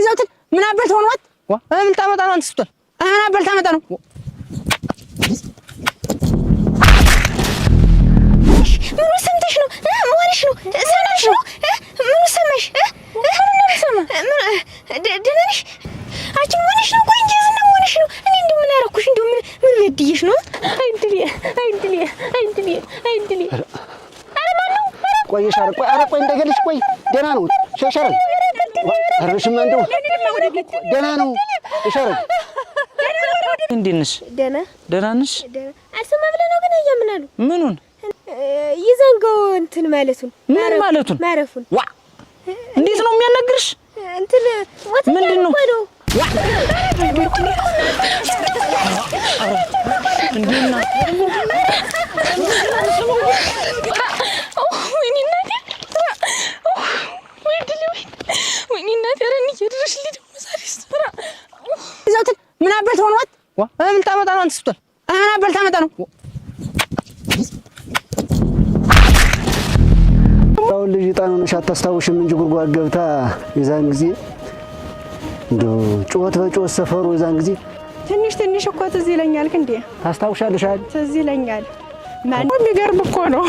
ይዘውት ምን አበልት ሆነዋት ምን ታመጣ ነው አንተ ስትል ምን አበልት ታመጣ ነው ምን ሰምተሽ ነው ማለሽ ነው ሰማሽ ነው ምን ሰማሽ ደነሽ አንቺ ማለሽ ነው ቆይ እንጂ ዝና ማለሽ ነው እኔ እንደው ምን አረኩሽ እንደው ምን በድዬሽ ነው አይድሊ አረ ማነው ቆይ ሻር ቆይ አረ ቆይ እንደገልሽ ቆይ ደህና ነው ሻር አረ ሽማ እንደው ደህና ነው ሻር እንዴት ነሽ ደህና ነሽ አልሰማ ብለህ ነው ግን አያምናሉ ምኑን ይዘንጋው እንትን ማለቱን ምን ማለቱን ማረፉን ዋ እንዴት ነው የሚያናግርሽ እንትን ወጥ ምንድነው ዋ እንዴና ይዘውት ምን አበልት ሆነዋት ምን ታመጣ ነው አንተ ስትል ምን አበልት ታመጣ ነው ያው ልጅ ጣኑንሽ አታስታውሽም እንጂ ጉርጓድ ገብታ የዛን ጊዜ እንደው ጮት በጮት ሰፈሩ የዛን ጊዜ ትንሽ እኮ ትዝ ይለኛል እንዴ ታስታውሻለሽ አይደል ትዝ ይለኛል ማን የሚገርም እኮ ነው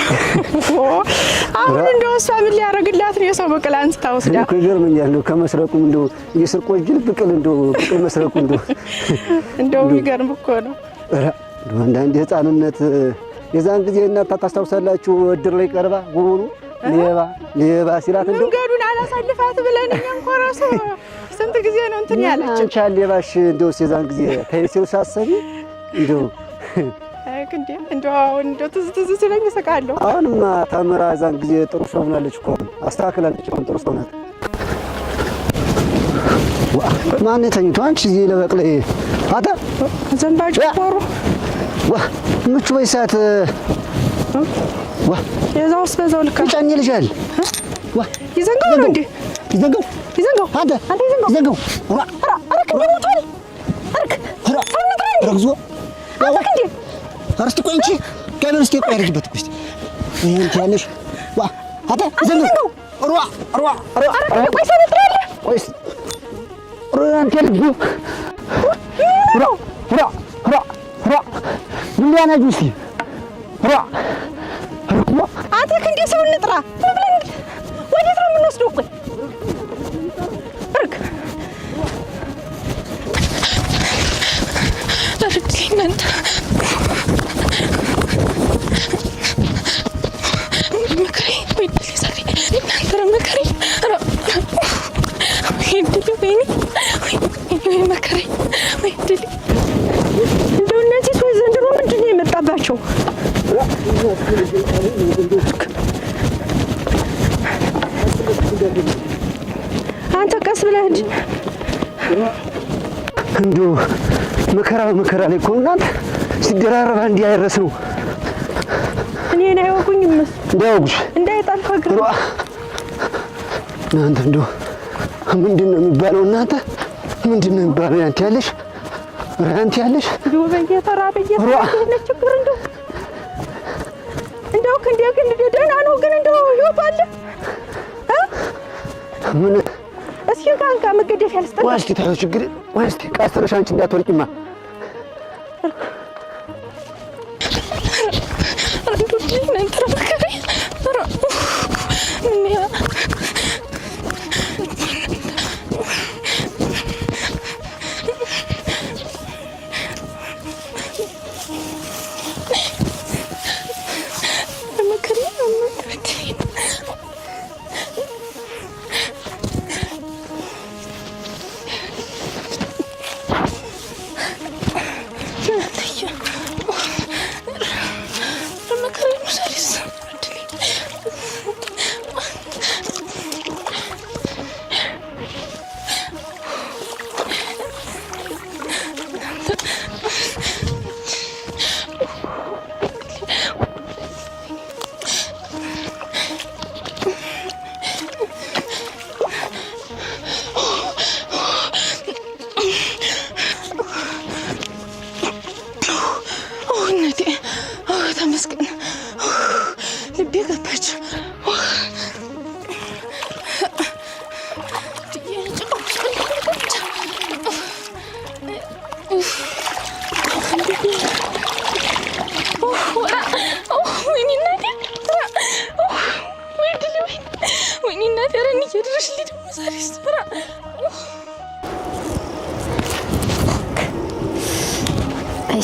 አሁን እንደው እሷ ምን ሊያረግላት ነው የሰው በቀል አንስታ ወስዳ እኮ ይገርመኛል ነው ከመስረቁም እንደው የስርቆት ጅል ብቅል እንደው ብቅል መስረቁ እንደው የሚገርም እኮ ነው አንዳንድ ህፃንነት የዛን ጊዜ እናት ታስታውሳላችሁ እድር ላይ ቀርባ ጉሩሩ ሌባ ሲላት እንደው መንገዱን አላሳልፋት ብለን እኛን ኮራሶ ስንት ጊዜ ነው እንትን ያለች አንቺ ሌባሽ እንደው የዛን ጊዜ ታይሲው ሳሰቢ እንደው እንደው ትዝ ስለኝ እሰቃለሁ አሁንማ ተምራ የዛን ጊዜ ጥሩ ሰው ሆናለች እኮ አስተካክላለች አሁን ጥሩ ሰው ናት ማን ተኝቶ አንቺ እዚህ ለበቅለ አታ ዘንባጭ ቆሩ ምቹ በይሳት የዛውስ በዛው ልካ ጫኝ ልሻል ይዘንጋው ነው እንዴ ይዘንጋው አንተ ይዘንጋው አረክ እንደሞቷል ረግዞ አረክ እንዴ አርስቲ ቆይ እንጂ ገና እስቲ ቆይ አርግበት እስቲ ይሄን ታነሽ አታ ይዘንጋው ቆይ ሰነጥራለ ቆይ አንተ ልጅ ምን ያናጁ እስቲ አትክ እንደ ሰው እንጥራ ብለን ወዴት ነው የምንወስደው ቆይ እናንተ መከሪ ወይ ለዛሬ እናንተ መከሪ ወይ መከሪ ወይ ድል እንደው እነዚህ ሰው ዘንድሮ ምንድን ነው የመጣባቸው አንተ ቀስ ብለህ እንደው መከራ ላይ እኮ እናንተ ሲደራረባ እንዲያይረስ ነው እኔን አይወጉኝም እንዳይወጉሽ እንዳይጣልፋ ግራ እናንተ እንደው ምንድን ነው የሚባለው እናንተ ምንድን ነው የሚባለው ያንተ ያለሽ እንደው በየተራ ችግር እንደው ግን ደህና ነው ግን እንደው ህይወት አለ ምን እስኪ ካንካ መገደፍ ያልስተው ዋስቲ ታዩ ችግር ዋስቲ ቃስተረሽ አንቺ እንዳትወልቂማ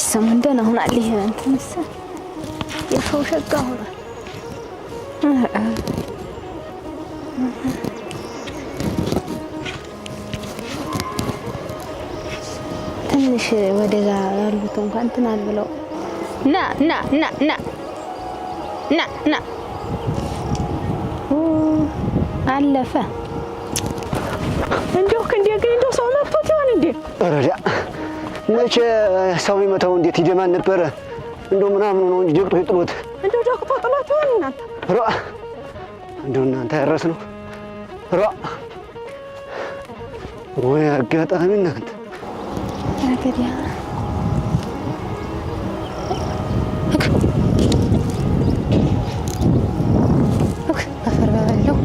ሰሞን ደህና ሆናል። ይሄ እንትን መሰል የሰው ሸጋ ሆኗል። ትንሽ ወደዛ ያሉት እንኳን እንትን አልብለው ና ና ና ና ና ና አለፈ። እንደው ግን ሰው መጥቶት ይሆን እንዴ? ረዳ መቼ ሰው ይመታው እንዴት ይደማን ነበር እንደው ምናምን ነው እንጂ ጀቅጦ ይጥሎት እንደው ጀቅጦ ጥሎት ይሆን እናንተ? እንደው እናንተ ያረስ ነው ወይ አጋጣሚ እናንተ ነገዲያ አፈር በበለው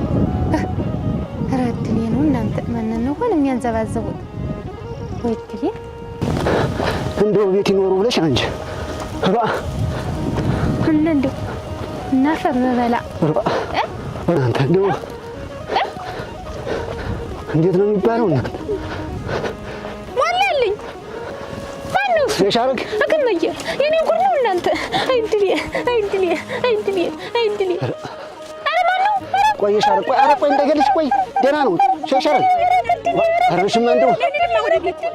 ረድሌ ነው እናንተ ማንን ነው ሆነ የሚያንዘባዘቡት? ወይ ድሌ እንደው ቤት ይኖሩ ብለሽ አንቺ እንደው እና አፈር በበላ እናንተ እንደው እንዴት ነው የሚባለው እናንተ ማለልኝ ማነው የሻረክ አከመየ የኔ ጉድ ነው እናንተ አይድሌ አረ ማነው ቆይ የሻረክ ቆይ ኧረ ቆይ እንደገልሽ ቆይ ደህና ነው ሻረክ አረሽማ እንደው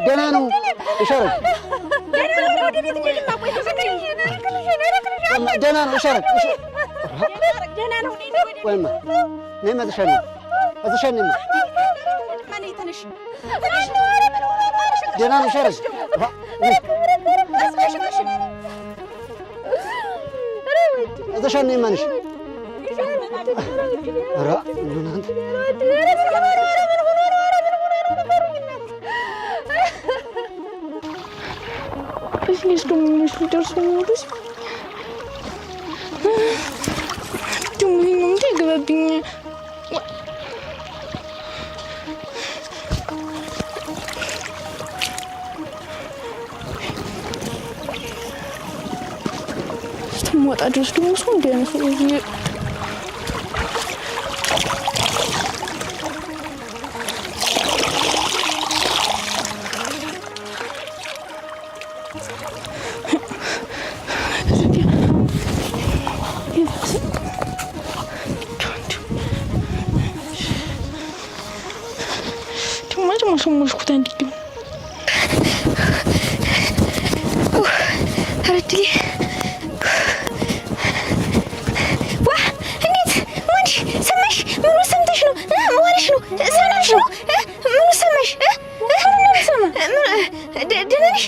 ደህና ነው የሻረክ ደህና ነው ሻረክ ደህና ነው ቆይማ ነይ መዝሻለሁ እዝሻለሁ ማን ይተነሽ ደህና ነው ሻረክ እዝሻለሁ ማንሽ ራ እናንተ እሺ ደግሞ ምንሽ ደርሶ ነው ደግሞ ይሄን ተገባብኝ ስትሞጣ ድረስ ደግሞ ሰው እንደነሱ ሰሞሽኩት አንዲት አረድሌ ዋ እንዴት ወንድ ሰማሽ? ምኑ ሰምተሽ ነው? ወሬሽ ነው ሰማሽ ነው? ምኑ ሰማሽ? ደህና ነሽ?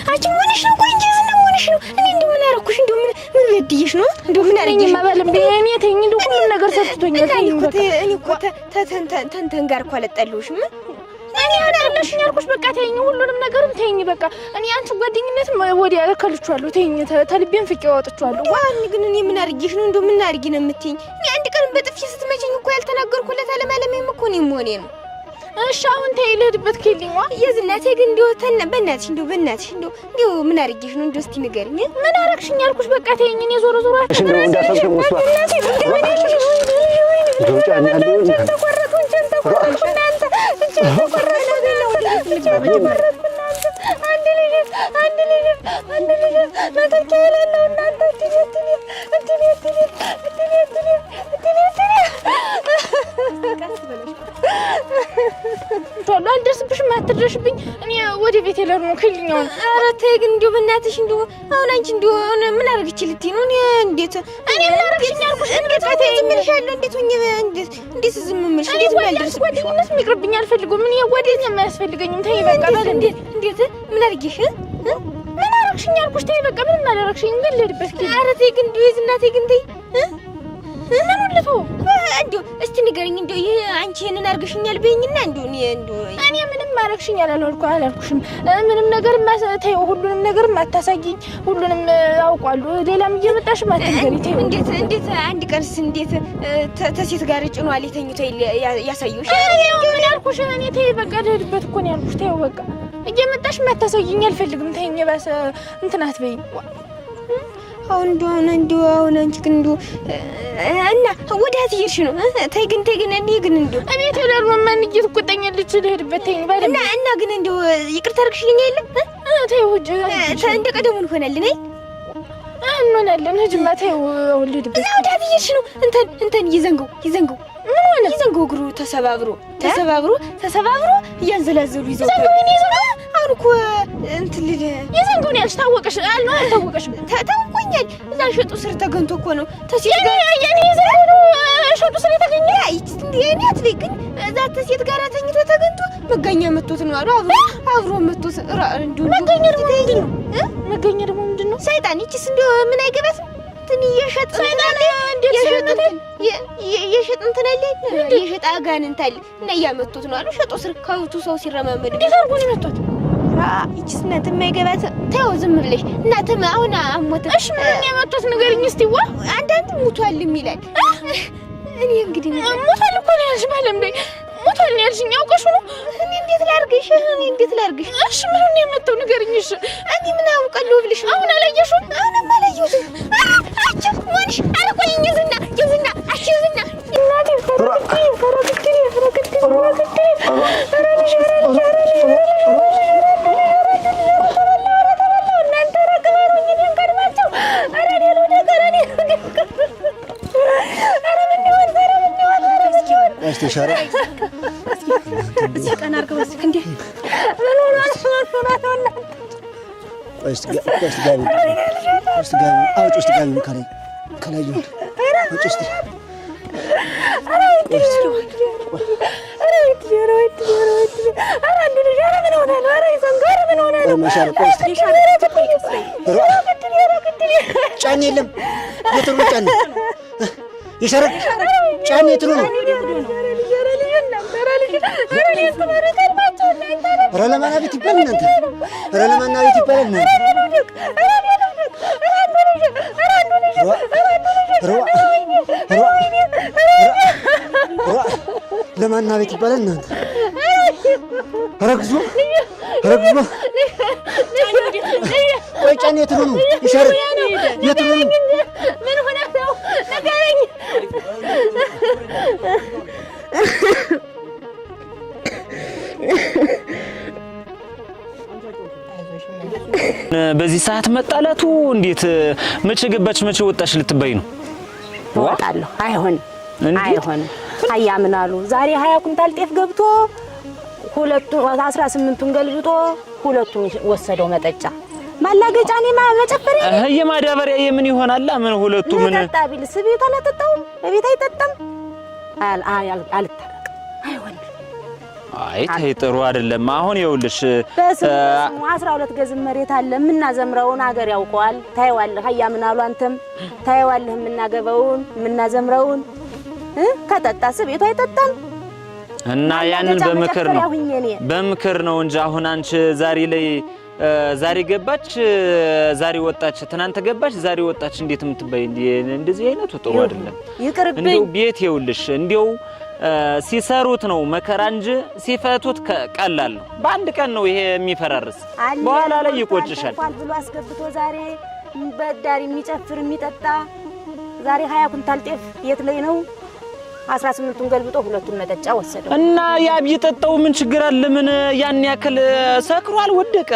አንቺ ወንሽ ነው? ቆይ እንጂ ዝናብ ወንሽ ነው? እኔ እንደው ምን አደረኩሽ? እንደው ምን በድዬሽ ነው? እንደው ምን አደረግሽ? ማባለም በእኔ ተኝ እንደው ሁሉ ነገር ሰጥቶኛል። እኔ እኮ ተንተን ጋር እኮ አለጣለሁሽም እኔ አዳርነሽኝ አልኩሽ። በቃ ተይኝ፣ ሁሉንም ነገርም ተይኝ። በቃ እኔ አንቺ ጓደኝነትም ወዲያ ከልቻለሁ። ተይኝ፣ ተልቤን ፍቄ አወጥቻለሁ። ዋን ግን እኔ ምን አድርጌሽ ነው? እንደው ምን አድርጊ ነው የምትይኝ? እኔ አንድ ቀን በጥፊ ስትመጪኝ እኮ ያልተናገርኩለት አለማለሜም እኮ ነው መሆኔ ነው። እሺ አሁን ተይ፣ ልሄድበት ከልኝ። የዝናቴ ግን እንደው በእናትሽ እንደው ምን አድርጌሽ ነው? እንደው እስቲ ንገሪኝ። ምን አደረግሽኝ አልኩሽ። በቃ ተይኝ። እኔ ዞሮ አልደርስብሽም፣ አትድረሽብኝ። እኔ ወደ ቤት የለር ነው ከልኛው። ኧረ ተይ ግን እንደው በእናትሽ እንደው አሁን አንቺ እንደው ምን አደረግሽ ልትይ ነው? እኔ ምን አደረግሽኝ አልኩሽ? እንዴት ዝም እልሻለሁ? እንዴት ዝም እምልሽ? እንዴት ባልደርስብሽ? ጓደኝነት የሚቅርብኝ አልፈልግም። እኔ ጓደኛ የማያስፈልገኝም። ተይ በቃ። እንዴት ምን አደረግሽ? ምን አደረግሽኝ አልኩሽ? ተይ በቃ። ምንም አላደረግሽኝ። ግን ልሄድበት ከልኝ። ኧረ ተይ ግን እንደው የዝናቴ ግን ተይ ምን ልቶ እንደው እስቲ ንገሪኝ። እንደው ይሄ አንቺ እኔን አድርገሽኛል በይኝና እንደው እኔ ምንም አደረግሽኝ አላልኩሽም። ምንም ነገር ተይው፣ ሁሉንም ነገር አታሳጊኝ። ሁሉንም አውቃለሁ። ሌላም እየመጣሽ አትንገሪ። ተይው። እንዴት አንድ ቀንስ እንዴት ተሴት ጋር ጭኗል ተኝቶ ያሳየውሽ? ምን ያልኩሽ እኔ? ተይ በቃ ልሄድበት እኮ ነው ያልኩሽ። ተይው በቃ። እየመጣሽ አታሳጊኝ አልፈልግም። ተይኝ ባሰ እንትን አትበይኝ። አሁን አንቺ ግን እንደው እና ወዴት እየሄድሽ ነው? ተይ ግን እኔ ግን እንደው እቤት ሄዳለሁ። ማን እየተቆጣኛለች? ልሄድበት ተይኝ ባለ እና ግን እንደው ይቅርታ አድርግሽልኝ የለም ተይው ሂጂ እንደ ቀደሙ እንሆናለን እንሆናለን ሂጂማ ተይው አሁን ልሂድበት ወዳት እየሄድሽ ነው እንትን ይዘንገው ምን ሆነ ይዘንገው እግሩ ተሰባብሮ እያንዘላዘሉ ይዘው አሁን እኮ እንትን ልል የዘንገው ነው ያልሽ ታወቀሽ አልነው አልታወቀሽም ታውቆኛል እዛ ሸጡ ስር ተገንቶ እኮ ነው ተሲት ጋር የኔ የዘንገው ሸጡ ስር ተገኘ የኔ አትለይ ግን እዛ ተሲት ጋር ተኝቶ ተገንቶ መጋኛ መጥቶት ነው አሉ አብሮ መጥቶት እንዱ መጋኛ ደግሞ ምንድነው ሰይጣን ይቺስ እንደው ምን አይገባትም እንትን የሸጥ ሰይጣን እንዴት ሰይጣን የሸጥ እንትን አለ የሸጥ አጋንንት አለ እና ያመጡት ነው አሉ ሸጦ ስር ከውቱ ሰው ሲረማመድ እንዴት አድርጎ ነው የመጡት ይቺስ እናት የማይገባት ተው ዝም ብለሽ እናት አሁን አሞተ እሺ ምን የመጡት ንገሪኝ እስቲ ዋ አንዳንድ ሙቷል ይላል እኔ እንግዲህ ሙቷል እኮ ነው ያልሽ ባለም ላይ ሙቷል ነው ያልሽኝ አውቀሽ ነው እኔ እንዴት ላርግሽ እሺ ምን ነው የመጣው ንገሪኝ እሺ እኔ ምን አውቃለሁ ብለሽ አሁን አላየሽም አሁንም አላየሁትም አጭ ወንሽ አልቆይኝ ዝና አችዝና እናቴ ፈረክቲ استشاره እስኪ ቀና አድርገው እስኪ እንዴ ለማና ቤት ይባላል እናንተ ረግዞ ቆይ ጫኔ የትሉ ነው ይሻረግ የትሉ ነው ምን ሆነ ነው ነገረኝ በዚህ ሰዓት መጣላቱ እንዴት መቼ ገባች መቼ ወጣሽ ልትበይ ነው ወጣለሁ አይሆን አያምናሉ ዛሬ 20 ኩንታል ጤፍ ገብቶ ሁለቱ 18ቱን ገልብጦ ሁለቱን ወሰደው መጠጫ ማላገጫ እኔ መጨፈር የማዳበሪያ የምን ይሆናል ምን ሁለቱ ምን ተጣቢል ስቤት አላጠጣው በቤት አይጠጣም አልታረቅ አይሆን አይ ተይጥሩ አይደለም አሁን ይኸውልሽ 12 ገዝም መሬት አለ ምናዘምረውን አገር ያውቀዋል ታይዋለህ አያምናሉ አንተም ታይዋለህ ምናገበውን ምናዘምረውን ከጠጣ ስቤቱ አይጠጣም እና ያንን በምክር ነው እንጂ አሁን አንቺ ዛሬ ገባች ዛሬ ወጣች ትናንት ገባች ዛሬ ወጣች እንዴት የምትበይ እንደዚህ አይነቱ ጥሩ አይደለም እንደው ቤት ይኸውልሽ እንደው ሲሰሩት ነው መከራ እንጂ ሲፈቱት ቀላል ነው በአንድ ቀን ነው ይሄ የሚፈራርስ በኋላ ላይ ይቆጭሻል ብሎ አስገብቶ ዛሬ በዳሪ የሚጨፍር የሚጠጣ ዛሬ 20 ኩንታል ጤፍ የት ላይ ነው 18ቱን ገልብጦ ሁለቱን መጠጫ ወሰደው እና ያ ቢጠጣው ምን ችግር አለ ምን ያን ያክል ሰክሯል ወደቀ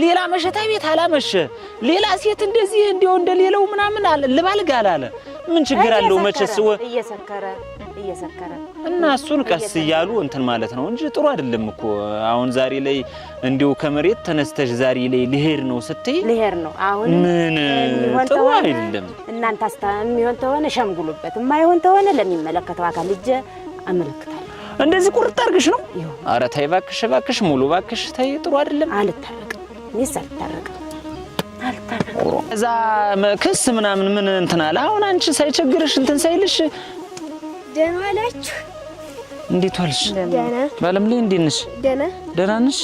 ሌላ መሸታ ቤት አላመሸ ሌላ ሴት እንደዚህ እንደሌለው ምናምን አለ ልባልጋል አለ ምን ችግር አለው መቸስ እየሰከረ እና እሱን ቀስ ይያሉ እንትን ማለት ነው እንጂ ጥሩ አይደለም እኮ አሁን ዛሬ ላይ እንዲው ከመሬት ተነስተሽ ዛሬ ላይ ልሄድ ነው ስትይ ልሄድ ነው አሁን ምን ጥሩ አይደለም እናንተ የሚሆን ተሆነ ሸምግሉበት የማይሆን ተሆነ ለሚመለከተው አካል ልጅ አመለክታለሁ እንደዚህ ቁርጥ አርግሽ ነው አረ ታይ ባክሽ ሙሉ ባክሽ ታይ ጥሩ አይደለም አልታረቅም ይሰልታረቅ እዛ ክስ ምናምን ምን እንትን አለ አሁን አንቺ ሳይቸግርሽ እንትን ሳይልሽ ደህና ዋላችሁ እንዴት ዋልሽ ደህና ባለም ላይ እንዴት ነሽ ደህና ነሽ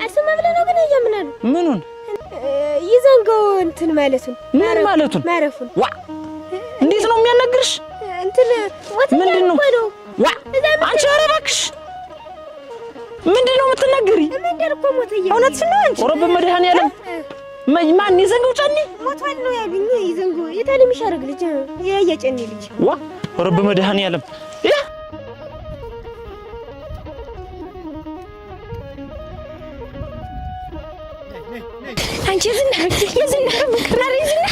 አልሰማ ብለ ነው ግን ያምናሉ ምኑን ይዘንገው እንትን ማለቱን ምን ማለቱን ማረፉን ዋ እንዴት ነው የሚያናግርሽ እንትን ምንድነው ዋ አንቺ ኧረ እባክሽ ምንድነው የምትናገሪ መንደር እኮ ሞተየ እውነትሽ ነው አንቺ ኦሮብ መድኃኒዓለም ማን ይዘንገው ጫኒ ሞቷል ነው ያሉኝ ይዘንገው የታለም ይሻረግ ልጅ የጨኒ ልጅ ዋ ኦሮብ መድኃኒዓለም ያ አንቺ የዝና ምክራሪ ዝና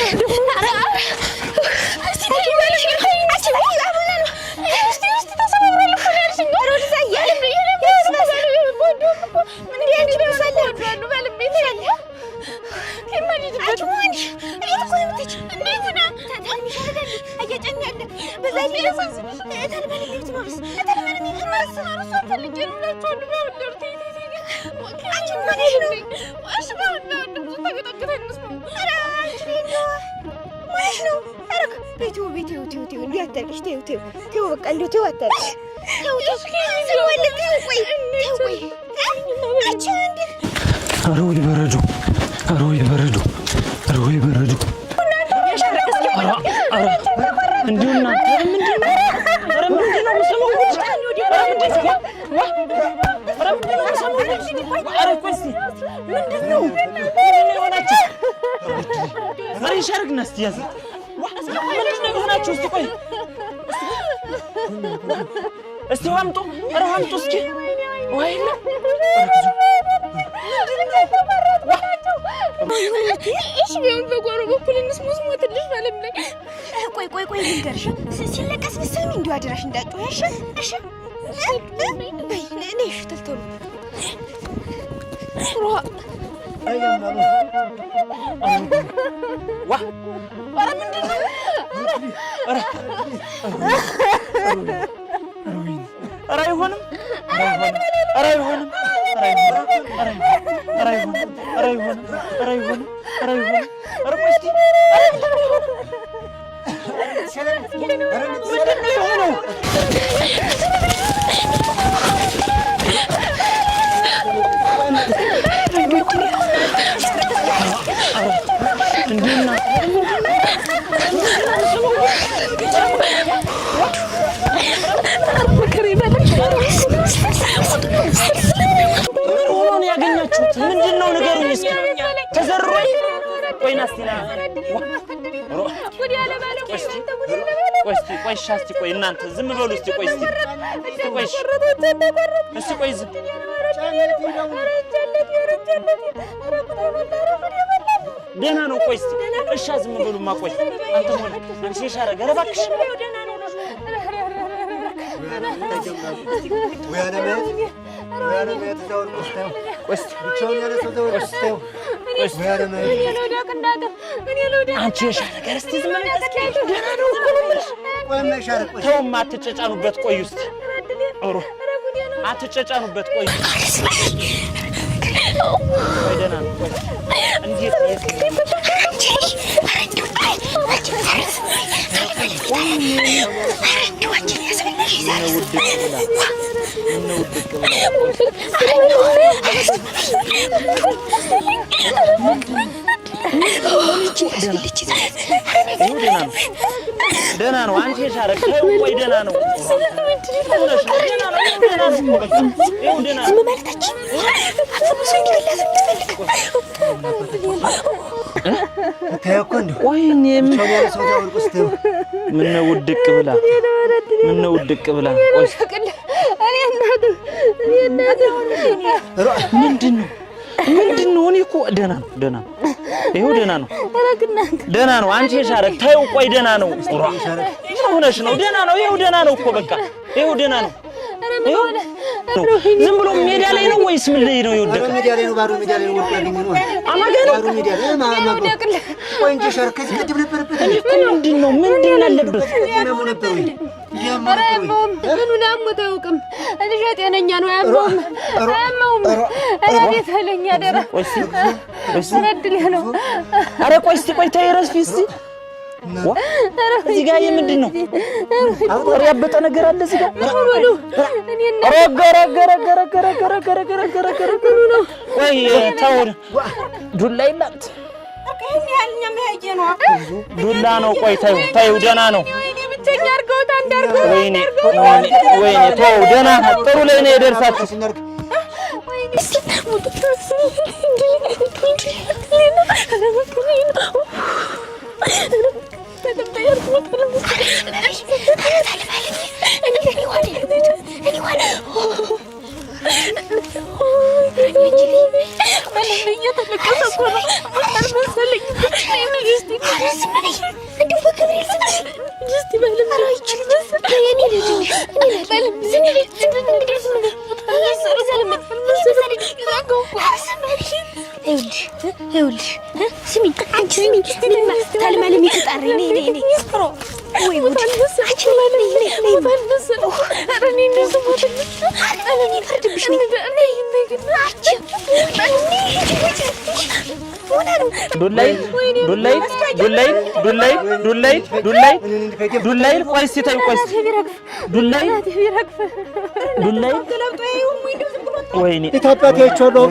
እናንተ ዝም በሉ እስቲ ቆይ እስቲ ቆይ ደህና ነው ቆይ እስቲ እሺ ዝም በሉማ ቆይ አንተ ሞል አንቺ ሻረ ገረባክሽ ወያለማየት ተዛውር ቆስተው ቆስት ብቻውን ያለ ሰው ተዛውር ቆስተው አንቺ ሻረ ገር እስቲ ዝም በሉ ደህና ነው ቆይ ሻረ ቆይ ተውማ አትጨጫኑበት ቆይ እስቲ ኦሮ አትጨጫኑበት ቆይ ቆይ ደህና ነው ቆይ እንዴት ደህና ነው አንቺ ሻረ ቆይ ደህና ነው ምነው ውድቅ ብላ ምንድነው እኔ እኮ ደህና ነው ይኸው ደህና ነው አንቺ የሻረክ ታዩ ቆይ ደህና ነው ሆነሽ ነው ደህና ነው ይኸው ደህና ነው እኮ በቃ ይኸው ደህና ነው ዝም ብሎ ሜዳ ላይ ነው ወይስ ምን ላይ ነው የወደቀው? ሜዳ ላይ ነው ባዶ ሜዳ ላይ ነው ወጣልኝ ነው አማጋ ነው ባዶ ሜዳ ላይ ማማ ቆይ እንጂ ሻርክ ከዚህ ነበርበት ምንድነው አለበት ነው ነበር ወይ ምኑን አሞት አያውቅም ልጅ ጤነኛ ነው አያመውም እንዴት አለኝ አደራ ረድል ነው ኧረ ቆይ እስቲ ቆይ ተይ ረስፊ እስቲ እዚህ ጋር ምንድን ነው አውጣሪ ያበጠ ነገር አለ እዚህ ጋር ወይ ተው ዱላ ይላጥ ዱላ ነው ቆይ ተይው ደህና ነው ወይኔ ተው ደህና ነው ጥሩ ላይ ነው የደርሳችሁ ዱላይ ቆይ እስኪ ተይው ቆይ ዱላይ ወይኔ የታባቴ አይቼዋለሁ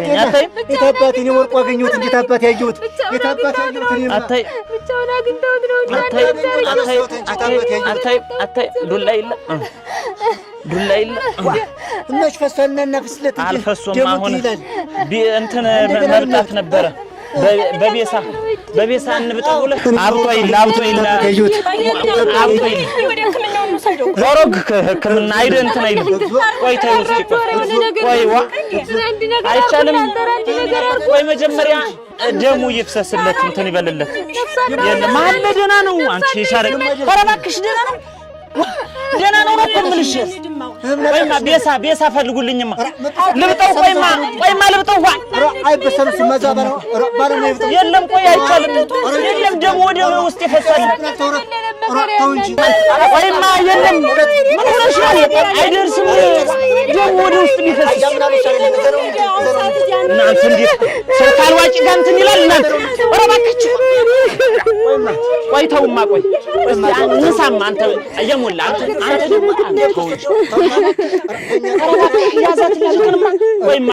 የታባቴ ነው ወርቁ አገኘሁት እንዴት አባቴ ያየሁት የታባቴ ያየሁት እኔ አታይ ብቻውን አግኝተውት ነው አታይ ዱላይ ዱላይ እነሽ ፈሰልና ፍስለት አልፈሶም አሁን እንትን መብጣት ነበረ በቤሳ እንብጠው ብለህ አብጦይላ ዞሮግ ህክምና አይደ እንትን አይልም። ቆይ ተይው እስኪ ቆይ አይቻልም። ቆይ መጀመሪያ ደሙ ይፍሰስለት እንትን ይበልለት። የለም አለ ደህና ነው። አንቺ ሻረቅ ኧረ እባክሽ ደህና ነው እኮ የምልሽ። ቆይማ ቤሳ ፈልጉልኝማ ልብጠው። ቆይማ ልብጠው አይበሰምስ ማዛባራ ባለና ይብጠው። የለም ቆይ አይቻልም። የለም ደሙ ወደ ውስጥ ይፈሳል። ቆይማ የለም ምን ሆነሽ ነው? አይደርስም ደሙ ወደ ውስጥ ቢፈስ እናንተ እንዴት ሰው ካልዋጭ ጋር እንትን ይላል እናንተ። ኧረ እባክሽ ቆይ ተውማ ቆይ እንሳማ አንተ እየሞላ አንተ ደግሞ አንተ ተው። ኧረ እባክሽ ያዛት ያልከንማ ቆይማ